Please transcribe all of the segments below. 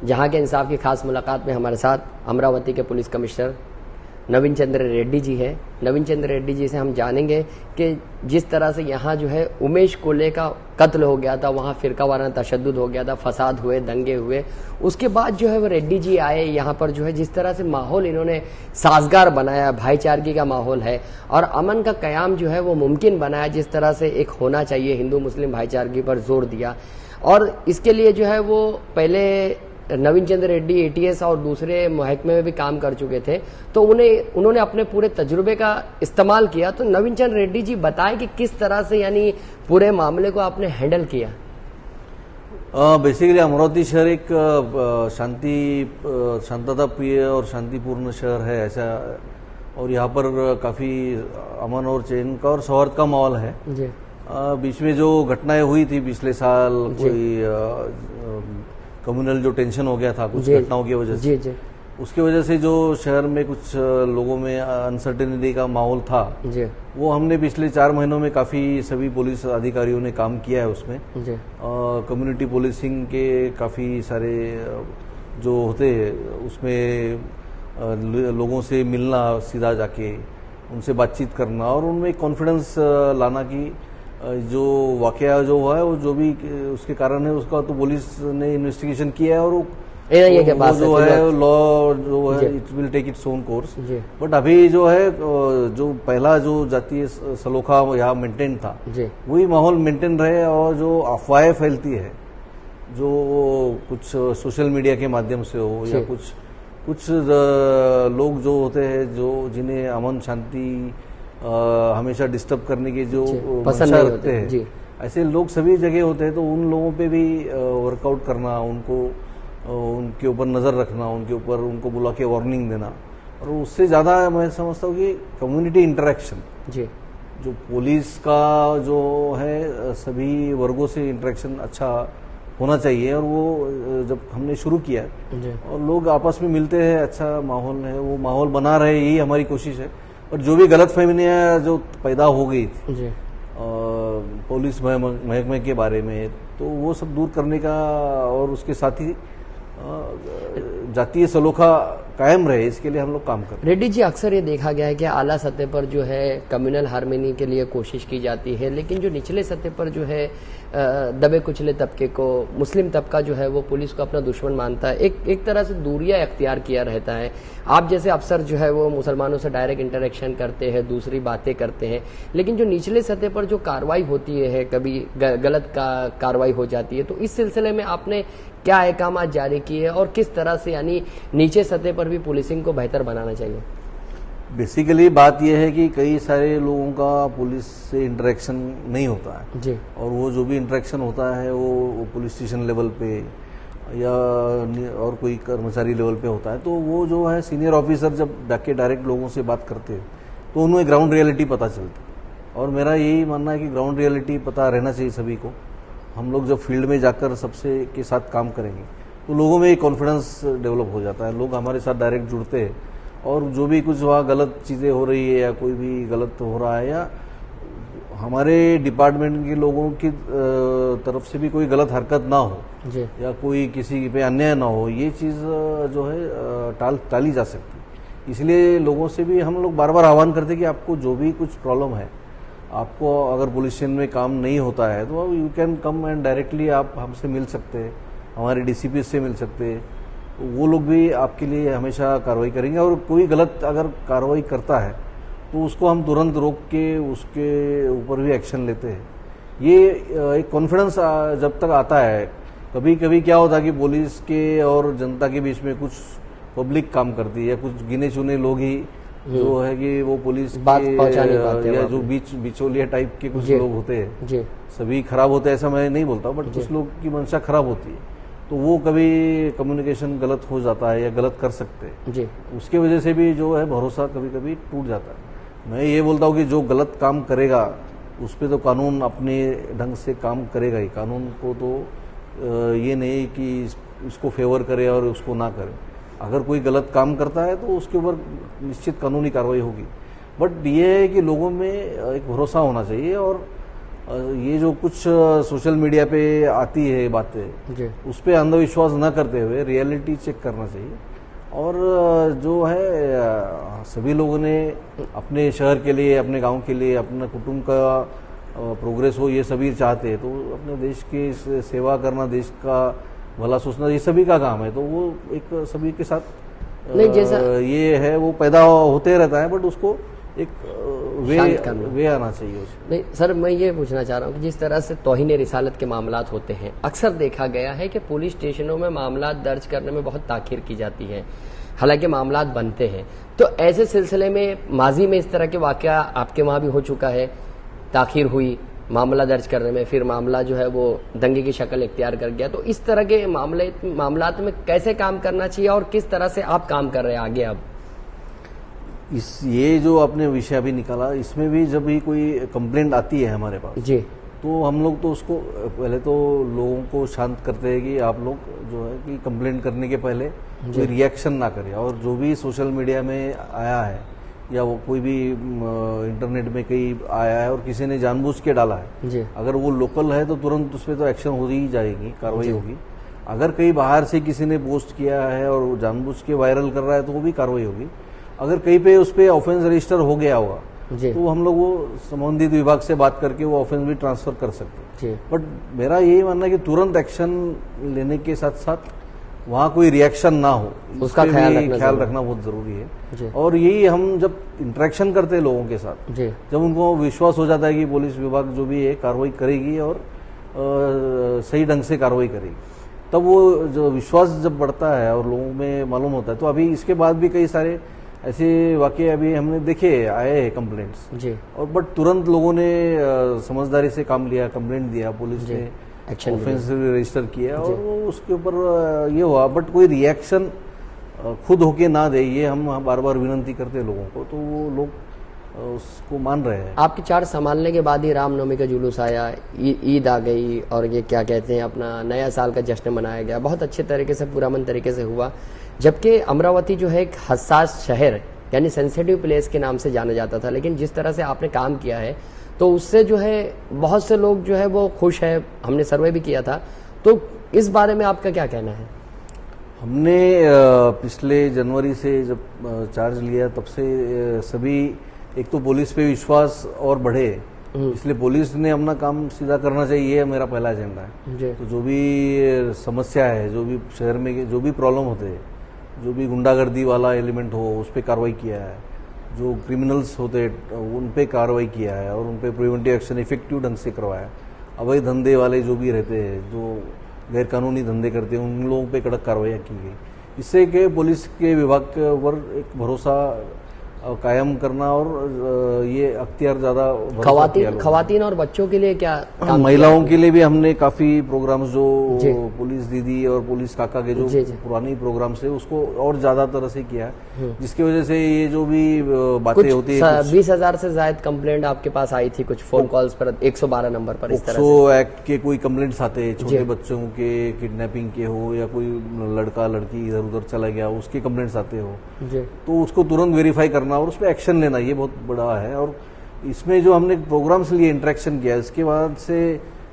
जहां के इंसाफ की खास मुलाकात में हमारे साथ अमरावती के पुलिस कमिश्नर नवीन चंद्र रेड्डी जी है। नवीन चंद्र रेड्डी जी से हम जानेंगे कि जिस तरह से यहाँ जो है उमेश कोल्हे का कत्ल हो गया था, वहाँ फिरका वाराना तशद्दुद हो गया था, फसाद हुए, दंगे हुए, उसके बाद जो है वो रेड्डी जी आए यहाँ पर, जो है जिस तरह से माहौल इन्होंने साजगार बनाया, भाईचारगी का माहौल है और अमन का कयाम जो है वो मुमकिन बनाया, जिस तरह से एक होना चाहिए हिंदू मुस्लिम भाईचारगी पर जोर दिया। और इसके लिए जो है वो पहले नवीन चंद्र रेड्डी एटीएस और दूसरे महकमे में भी काम कर चुके थे, तो उन्होंने अपने पूरे तजुर्बे का इस्तेमाल किया। तो नवीन चंद्र रेड्डी जी बताएं कि किस तरह से यानी पूरे मामले को आपने हैंडल किया। बेसिकली अमरावती शहर एक शांतता प्रिय और शांतिपूर्ण शहर है ऐसा, और यहाँ पर काफ़ी अमन और चैन का और सौहार्द का माहौल है जी। बीच में जो घटनाएं हुई थी पिछले साल, कोई कम्युनल जो टेंशन हो गया था कुछ घटनाओं की वजह से जी। उसकी वजह से जो शहर में कुछ लोगों में अनसर्टेनिटी का माहौल था जी। वो हमने पिछले 4 महीनों में काफ़ी सभी पुलिस अधिकारियों ने काम किया है उसमें। कम्युनिटी पुलिसिंग के काफ़ी सारे जो होते हैं उसमें लोगों से मिलना, सीधा जाके उनसे बातचीत करना और उनमें कॉन्फिडेंस लाना कि जो वाकया जो हुआ है वो जो भी उसके कारण है उसका तो पुलिस ने इन्वेस्टिगेशन किया है और वो जो है लॉ जो है it will take its own course. But अभी जो है जो पहला जो जातीय सलोखा यहाँ मेंटेन था वही माहौल मेंटेन रहे, और जो अफवाहें फैलती है जो कुछ सोशल मीडिया के माध्यम से हो या कुछ लोग जो होते हैं जो जिन्हें अमन शांति हमेशा डिस्टर्ब करने के जो पसंद रखते हैं, ऐसे लोग सभी जगह होते हैं, तो उन लोगों पे भी वर्कआउट करना, उनके ऊपर नज़र रखना, उनको बुला के वार्निंग देना। और उससे ज़्यादा मैं समझता हूँ कि कम्युनिटी इंटरेक्शन जो पुलिस का जो है सभी वर्गों से इंटरेक्शन अच्छा होना चाहिए, और वो जब हमने शुरू किया और लोग आपस में मिलते हैं, अच्छा माहौल है, वो माहौल बना रहे, यही हमारी कोशिश है। और जो भी गलतफहमियां जो पैदा हो गई थी पुलिस महकमे के बारे में, तो वो सब दूर करने का और उसके साथ ही जातीय सलोखा कायम रहे, इसके लिए हम लोग काम कर रहे हैं। रेड्डी जी, अक्सर ये देखा गया है कि आला सतह पर जो है कम्युनल हार्मनी के लिए कोशिश की जाती है, लेकिन जो निचले सतह पर जो है दबे कुचले तबके को, मुस्लिम तबका जो है वो पुलिस को अपना दुश्मन मानता है, एक तरह से दूरियां अख्तियार किया रहता है। आप जैसे अफसर जो है वो मुसलमानों से डायरेक्ट इंटरेक्शन करते हैं, दूसरी बातें करते हैं, लेकिन जो निचले सतह पर जो कार्रवाई होती है, कभी गलत कार्रवाई हो जाती है, तो इस सिलसिले में आपने क्या अहकाम जारी किए और किस तरह से यानी नीचे सतह पर भी पुलिसिंग को बेहतर बनाना चाहिए? बेसिकली बात यह है कि कई सारे लोगों का पुलिस से इंटरेक्शन नहीं होता है जी, और वो जो भी इंटरेक्शन होता है वो पुलिस स्टेशन लेवल पे या और कोई कर्मचारी लेवल पे होता है, तो वो जो है सीनियर ऑफिसर जब जाके डायरेक्ट लोगों से बात करते हैं तो उन्हें ग्राउंड रियलिटी पता चलती। और मेरा यही मानना है कि ग्राउंड रियलिटी पता रहना चाहिए सभी को। हम लोग जब फील्ड में जाकर सबसे के साथ काम करेंगे तो लोगों में एक कॉन्फिडेंस डेवलप हो जाता है, लोग हमारे साथ डायरेक्ट जुड़ते हैं, और जो भी कुछ वहाँ गलत चीज़ें हो रही है या कोई भी गलत हो रहा है या हमारे डिपार्टमेंट के लोगों की तरफ से भी कोई गलत हरकत ना हो जी, या कोई किसी पे अन्याय ना हो, ये चीज़ जो है टाली जा सकती। इसलिए लोगों से भी हम लोग बार बार आह्वान करते हैं कि आपको जो भी कुछ प्रॉब्लम है, आपको अगर पुलिस स्टेशन में काम नहीं होता है तो you can come and directly आप हमसे मिल सकते हैं, हमारे डीसीपी से मिल सकते हैं, वो लोग भी आपके लिए हमेशा कार्रवाई करेंगे। और कोई गलत अगर कार्रवाई करता है तो उसको हम तुरंत रोक के उसके ऊपर भी एक्शन लेते हैं। ये एक कॉन्फिडेंस जब तक आता है, कभी कभी क्या होता है कि पुलिस के और जनता के बीच में कुछ पब्लिक काम करती है, कुछ गिने चुने लोग ही जो है कि वो पुलिस बात पहुंचा नहीं पाते, या जो बिचौलिया टाइप के कुछ लोग होते हैं, सभी खराब होते हैं ऐसा मैं नहीं बोलता, बट कुछ लोग की मंशा खराब होती है, तो वो कभी कम्युनिकेशन गलत हो जाता है या गलत कर सकते हैं जी, उसके वजह से भी जो है भरोसा कभी कभी टूट जाता है। मैं ये बोलता हूँ कि जो गलत काम करेगा उस पर तो कानून अपने ढंग से काम करेगा ही, कानून को तो ये नहीं कि इसको फेवर करे और उसको ना करे। अगर कोई गलत काम करता है तो उसके ऊपर निश्चित कानूनी कार्रवाई होगी, बट ये है कि लोगों में एक भरोसा होना चाहिए और ये जो कुछ सोशल मीडिया पे आती है बातें, उस पर अंधविश्वास न करते हुए रियलिटी चेक करना चाहिए। और जो है सभी लोगों ने अपने शहर के लिए, अपने गांव के लिए, अपने कुटुंब का प्रोग्रेस हो, ये सभी चाहते हैं, तो अपने देश की सेवा करना, देश का भला सोचना, ये सभी का काम है। तो वो एक सभी के साथ नहीं, जैसा ये है वो पैदा होते रहता है, बट उसको एक वे आना चाहिए उसमें। नहीं सर, मैं ये पूछना चाह रहा हूँ कि जिस तरह से तौहीन रिसालत के मामलात होते हैं, अक्सर देखा गया है कि पुलिस स्टेशनों में मामलात दर्ज करने में बहुत ताखीर की जाती है, हालांकि मामलात बनते हैं। तो ऐसे सिलसिले में माजी में इस तरह के वाकया आपके वहाँ भी हो चुका है, ताखीर हुई मामला दर्ज करने में, फिर मामला जो है वो दंगे की शक्ल इख्तियार कर गया। तो इस तरह के मामलात में कैसे काम करना चाहिए और किस तरह से आप काम कर रहे हैं आगे? अब ये जो आपने विषय अभी निकाला, इसमें भी जब भी कोई कंप्लेंट आती है हमारे पास जी, तो हम लोग तो उसको पहले तो लोगों को शांत करते हैं कि आप लोग जो है कि कंप्लेंट करने के पहले कोई रिएक्शन ना करें। और जो भी सोशल मीडिया में आया है या वो कोई भी इंटरनेट में कहीं आया है और किसी ने जानबूझ के डाला है जी, अगर वो लोकल है तो तुरंत उस पर तो एक्शन हो ही जाएगी, कार्रवाई होगी। अगर कहीं बाहर से किसी ने पोस्ट किया है और जानबूझ के वायरल कर रहा है तो वो भी कार्रवाई होगी। अगर कहीं पे उस पर ऑफेंस रजिस्टर हो गया होगा तो हम लोग वो संबंधित विभाग से बात करके वो ऑफेंस भी ट्रांसफर कर सकते हैं। बट मेरा यही मानना है कि तुरंत एक्शन लेने के साथ साथ वहाँ कोई रिएक्शन ना हो, उसका ख्याल रखना बहुत जरूरी है। और यही हम जब इंटरेक्शन करते हैं लोगों के साथ, जब उनको विश्वास हो जाता है कि पुलिस विभाग जो भी है कार्रवाई करेगी और सही ढंग से कार्रवाई करेगी, तब वो जो विश्वास जब बढ़ता है और लोगों में मालूम होता है। तो अभी इसके बाद भी कई सारे ऐसे वाकये अभी हमने देखे आए हैं कंप्लेंट्स जी, और बट तुरंत लोगों ने समझदारी से काम लिया, कंप्लेंट दिया, पुलिस ने ऑफेंस रजिस्टर किया और वो उसके ऊपर ये हुआ। बट कोई रिएक्शन खुद होके ना दे, ये हम बार बार विनती करते हैं लोगों को, तो वो लोग उसको मान रहे हैं। आपकी चार्ज संभालने के बाद ही रामनवमी का जुलूस आया, ईद आ गई और ये क्या कहते हैं अपना नया साल का जश्न मनाया गया, बहुत अच्छे तरीके से, पुरअमन तरीके से हुआ। जबकि अमरावती जो है एक हसास शहर यानी सेंसिटिव प्लेस के नाम से जाना जाता था, लेकिन जिस तरह से आपने काम किया है तो उससे जो है बहुत से लोग जो है वो खुश है, हमने सर्वे भी किया था। तो इस बारे में आपका क्या कहना है? हमने पिछले जनवरी से जब चार्ज लिया तब से सभी एक तो पुलिस पे विश्वास और बढ़े, इसलिए पुलिस ने अपना काम सीधा करना चाहिए, ये मेरा पहला एजेंडा है। तो जो भी समस्या है, जो भी शहर में जो भी प्रॉब्लम होते हैं, जो भी गुंडागर्दी वाला एलिमेंट हो उस पर कार्रवाई किया है, जो क्रिमिनल्स होते उन पे कार्रवाई किया है और उन पे प्रिवेंटिव एक्शन इफेक्टिव ढंग से करवाया। अवैध धंधे वाले जो भी रहते हैं, जो गैर कानूनी धंधे करते हैं, उन लोगों पे कड़क कार्रवाई की गई। इससे कि पुलिस के विभाग के ऊपर एक भरोसा कायम करना और ये अख्तियार ज्यादा खवातीन और बच्चों के लिए क्या, महिलाओं के लिए भी हमने काफी प्रोग्राम्स जो पुलिस दीदी और पुलिस काका के जो पुरानी प्रोग्राम्स है उसको और ज्यादा तरह से किया, जिसकी वजह से ये जो भी बातें होती है 20,000 से ज्यादा कंप्लेंट आपके पास आई थी कुछ फोन कॉल्स पर 112 नंबर पर। इस तरह से एक्ट के कोई कंप्लेंट्स आते हैं, छोटे बच्चों के किडनैपिंग के हो या कोई लड़का लड़की इधर उधर चला गया उसके कंप्लेंट्स आते हो, तो उसको तुरंत वेरीफाई करना और उस पर एक्शन लेना, ये बहुत बड़ा है। और इसमें जो हमने प्रोग्राम्स लिए, इंटरेक्शन किया, इसके बाद से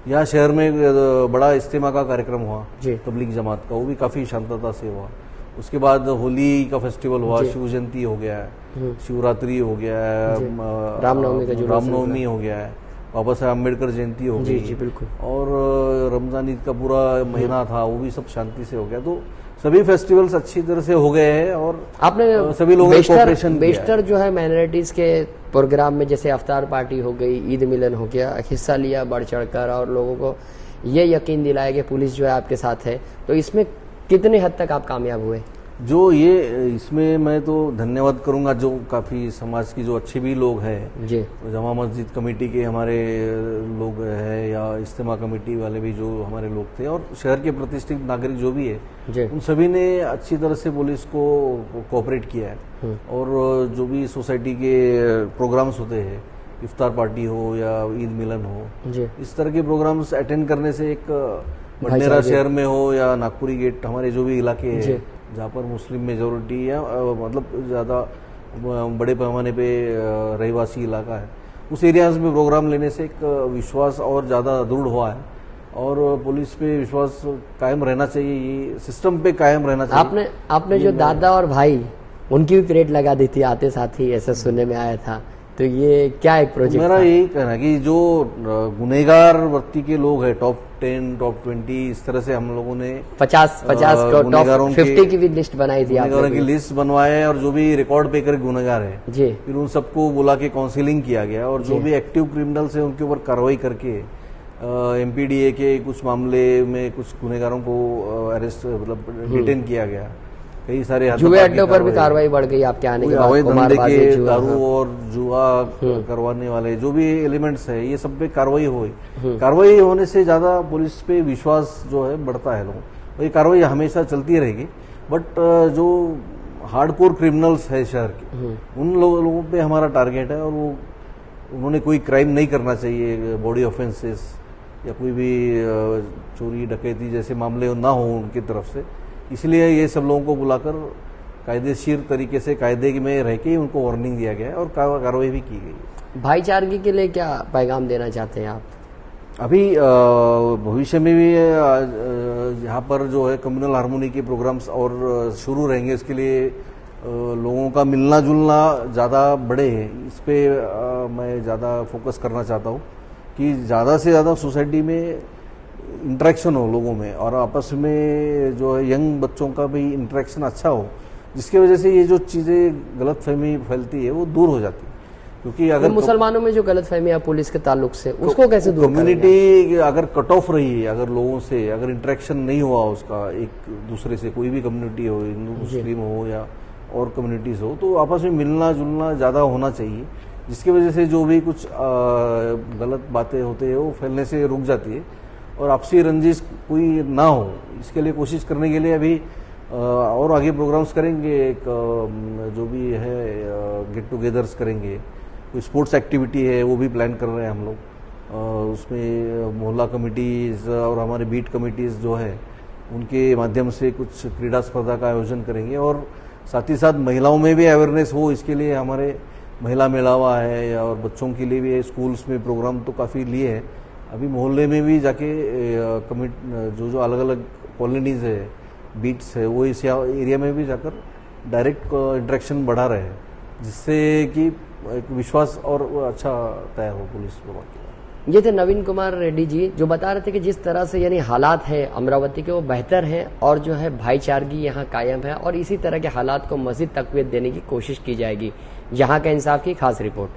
यहाँ शहर में बड़ा इज्तिमा का कार्यक्रम हुआ तबलीग जमात का, वो भी काफी शांतता से हुआ। उसके बाद होली का फेस्टिवल हुआ, शिव जयंती हो गया है, शिवरात्रि हो गया है, रामनवमी हो गया है, बाबा साहब अम्बेडकर जयंती हो गई, बिल्कुल, और रमजान ईद का पूरा महीना था, वो भी सब शांति से हो गया। तो सभी फेस्टिवल्स अच्छी तरह से हो गए हैं और आपने सभी लोगों ने कोऑपरेशन बेशतर जो है माइनॉरिटीज के प्रोग्राम में, जैसे अफ्तार पार्टी हो गई, ईद मिलन हो गया, हिस्सा लिया बढ़ चढ़कर और लोगों को ये यकीन दिलाया कि पुलिस जो है आपके साथ है। तो इसमें कितने हद तक आप कामयाब हुए? जो ये इसमें मैं तो धन्यवाद करूंगा जो काफी समाज की जो अच्छे भी लोग हैं जी, जमा मस्जिद कमेटी के हमारे लोग हैं या इज्तिमा कमेटी वाले भी जो हमारे लोग थे और शहर के प्रतिष्ठित नागरिक जो भी है, उन सभी ने अच्छी तरह से पुलिस को कोऑपरेट किया है। और जो भी सोसाइटी के प्रोग्राम्स होते हैं, इफ्तार पार्टी हो या ईद मिलन हो, इस तरह के प्रोग्राम्स अटेंड करने से एक बंडेरा शहर में हो या नागपुरी गेट, हमारे जो भी इलाके हैं जहाँ पर मुस्लिम मेजोरिटी या मतलब ज़्यादा बड़े पैमाने पे रहीवासी इलाका है, उस एरियाज में प्रोग्राम लेने से एक विश्वास और ज़्यादा दृढ़ हुआ है और पुलिस पे विश्वास कायम रहना चाहिए, ये सिस्टम पे कायम रहना चाहिए। आपने जो दादा और भाई उनकी भी परेड लगा दी थी आते साथ ही, ऐसा सुनने में आया था, तो ये क्या एक प्रोजेक्ट मेरा यही कहना है कि जो गुनहगार वर्ती के लोग हैं, टॉप 10 टॉप 20 इस तरह से हम लोगों ने 50 टॉप 50 की भी लिस्ट बनाई थी, गुनहगारों की लिस्ट बनवाए और जो भी रिकॉर्ड पे कर गुनहगार है जी, फिर उन सबको बुला के काउंसिलिंग किया गया और जो भी एक्टिव क्रिमिनल्स है उनके ऊपर कार्रवाई करके एमपीडीए के कुछ मामले में कुछ गुनहगारों को अरेस्ट मतलब डिटेन किया गया। कई सारे जुए अड्डों पर भी कार्रवाई बढ़ गई आपके आने के बाद, धंधे के दारू और जुआ करवाने वाले जो भी एलिमेंट्स है ये सब पे कार्रवाई हुई। कार्रवाई होने से ज्यादा पुलिस पे विश्वास जो है बढ़ता है लोगों, ये कार्रवाई हमेशा चलती रहेगी। बट जो हार्डकोर क्रिमिनल्स है शहर के उन लोगों पे हमारा टारगेट है और वो उन्होंने कोई क्राइम नहीं करना चाहिए, बॉडी ऑफेंसेस या कोई भी चोरी डकैती जैसे मामले ना हो उनकी तरफ से, इसलिए ये सब लोगों को बुलाकर कायदेशीर तरीके से कायदे में रह के उनको वार्निंग दिया गया है और कार्रवाई भी की गई। भाईचारगी के लिए क्या पैगाम देना चाहते हैं आप? अभी भविष्य में भी यहाँ पर जो है कम्युनल हार्मोनी के प्रोग्राम्स और शुरू रहेंगे, इसके लिए लोगों का मिलना जुलना ज़्यादा बढ़े, इस पे मैं ज़्यादा फोकस करना चाहता हूँ कि ज़्यादा से ज़्यादा सोसाइटी में इंटरेक्शन हो लोगों में और आपस में जो है यंग बच्चों का भी इंटरेक्शन अच्छा हो, जिसकी वजह से ये जो चीज़ें गलतफहमी फैलती है वो दूर हो जाती है। क्योंकि अगर मुसलमानों में जो गलतफहमी है पुलिस के ताल्लुक से, उसको कैसे दूर करेंगे? कम्युनिटी अगर कट ऑफ रही है, अगर लोगों से अगर इंटरेक्शन नहीं हुआ उसका एक दूसरे से, कोई भी कम्युनिटी हो, हिंदू मुस्लिम हो या और कम्युनिटीज हो, तो आपस में मिलना जुलना ज़्यादा होना चाहिए, जिसकी वजह से जो भी कुछ गलत बातें होते हैं वो फैलने से रुक जाती है और आपसी रंजिश कोई ना हो। इसके लिए कोशिश करने के लिए अभी और आगे प्रोग्राम्स करेंगे, एक जो भी है गेट टुगेदर्स करेंगे, कोई स्पोर्ट्स एक्टिविटी है वो भी प्लान कर रहे हैं हम लोग, उसमें मोहल्ला कमिटीज़ और हमारे बीट कमिटीज़ जो है उनके माध्यम से कुछ क्रीड़ा स्पर्धा का आयोजन करेंगे और साथ ही साथ महिलाओं में भी अवेयरनेस हो, इसके लिए हमारे महिला मेलावा है और बच्चों के लिए भी स्कूल्स में प्रोग्राम तो काफ़ी लिए हैं। अभी मोहल्ले में भी जाके जो अलग अलग कॉलोनीज है, बीट्स है, वो इस एरिया में भी जाकर डायरेक्ट इंटरेक्शन बढ़ा रहे हैं, जिससे कि एक विश्वास और अच्छा तय हो पुलिस विभाग के। ये थे नवीन कुमार रेड्डी जी, जो बता रहे थे कि जिस तरह से यानी हालात है अमरावती के वो बेहतर हैं और जो है भाईचारगी यहाँ कायम है और इसी तरह के हालात को मजीद तकवीत देने की कोशिश की जाएगी। यहाँ का इंसाफ की खास रिपोर्ट।